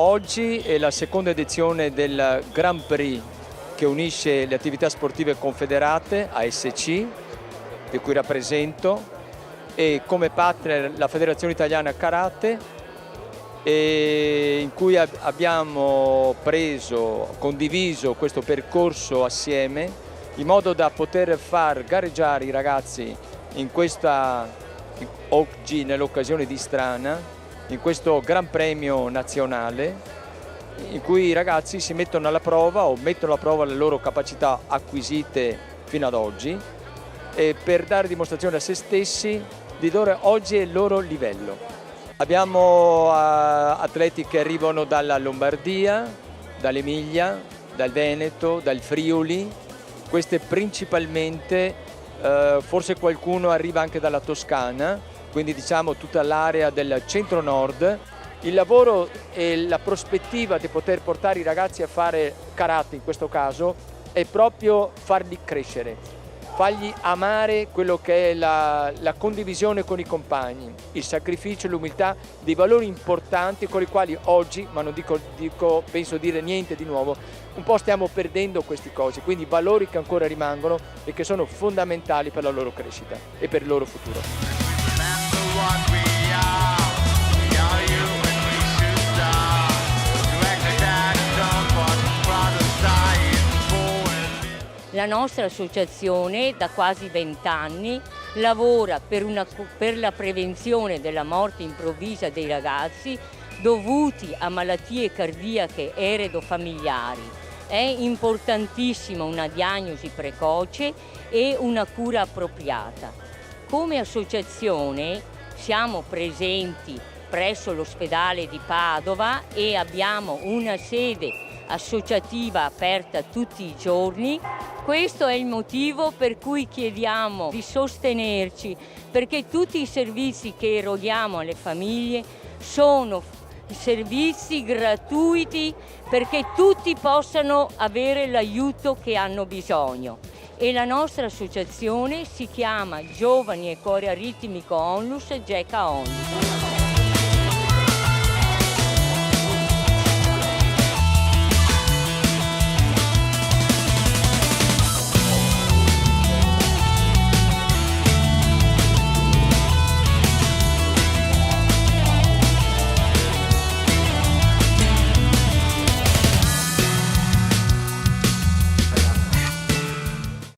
Oggi è la seconda edizione del Grand Prix che unisce le attività sportive confederate, ASC, di cui rappresento, e come partner la Federazione Italiana Karate, e in cui abbiamo condiviso questo percorso assieme in modo da poter far gareggiare i ragazzi oggi nell'occasione di Strana, in questo Gran Premio nazionale, in cui i ragazzi si mettono alla prova o mettono alla prova le loro capacità acquisite fino ad oggi, e per dare dimostrazione a se stessi di dove oggi è il loro livello. Abbiamo atleti che arrivano dalla Lombardia, dall'Emilia, dal Veneto, dal Friuli, queste principalmente, forse qualcuno arriva anche dalla Toscana, quindi diciamo tutta l'area del centro-nord. Il lavoro e la prospettiva di poter portare i ragazzi a fare karate in questo caso è proprio farli crescere, fargli amare quello che è la condivisione con i compagni, il sacrificio, l'umiltà, dei valori importanti con i quali oggi, ma non penso dire niente di nuovo, un po' stiamo perdendo queste cose, quindi valori che ancora rimangono e che sono fondamentali per la loro crescita e per il loro futuro. La nostra associazione da quasi 20 anni lavora per la prevenzione della morte improvvisa dei ragazzi dovuti a malattie cardiache eredofamiliari. È importantissima una diagnosi precoce e una cura appropriata. Come associazione siamo presenti presso l'ospedale di Padova e abbiamo una sede associativa aperta tutti i giorni. Questo è il motivo per cui chiediamo di sostenerci, perché tutti i servizi che eroghiamo alle famiglie sono servizi gratuiti perché tutti possano avere l'aiuto che hanno bisogno. E la nostra associazione si chiama Giovani e Cori Aritmico Onlus GECA Onlus.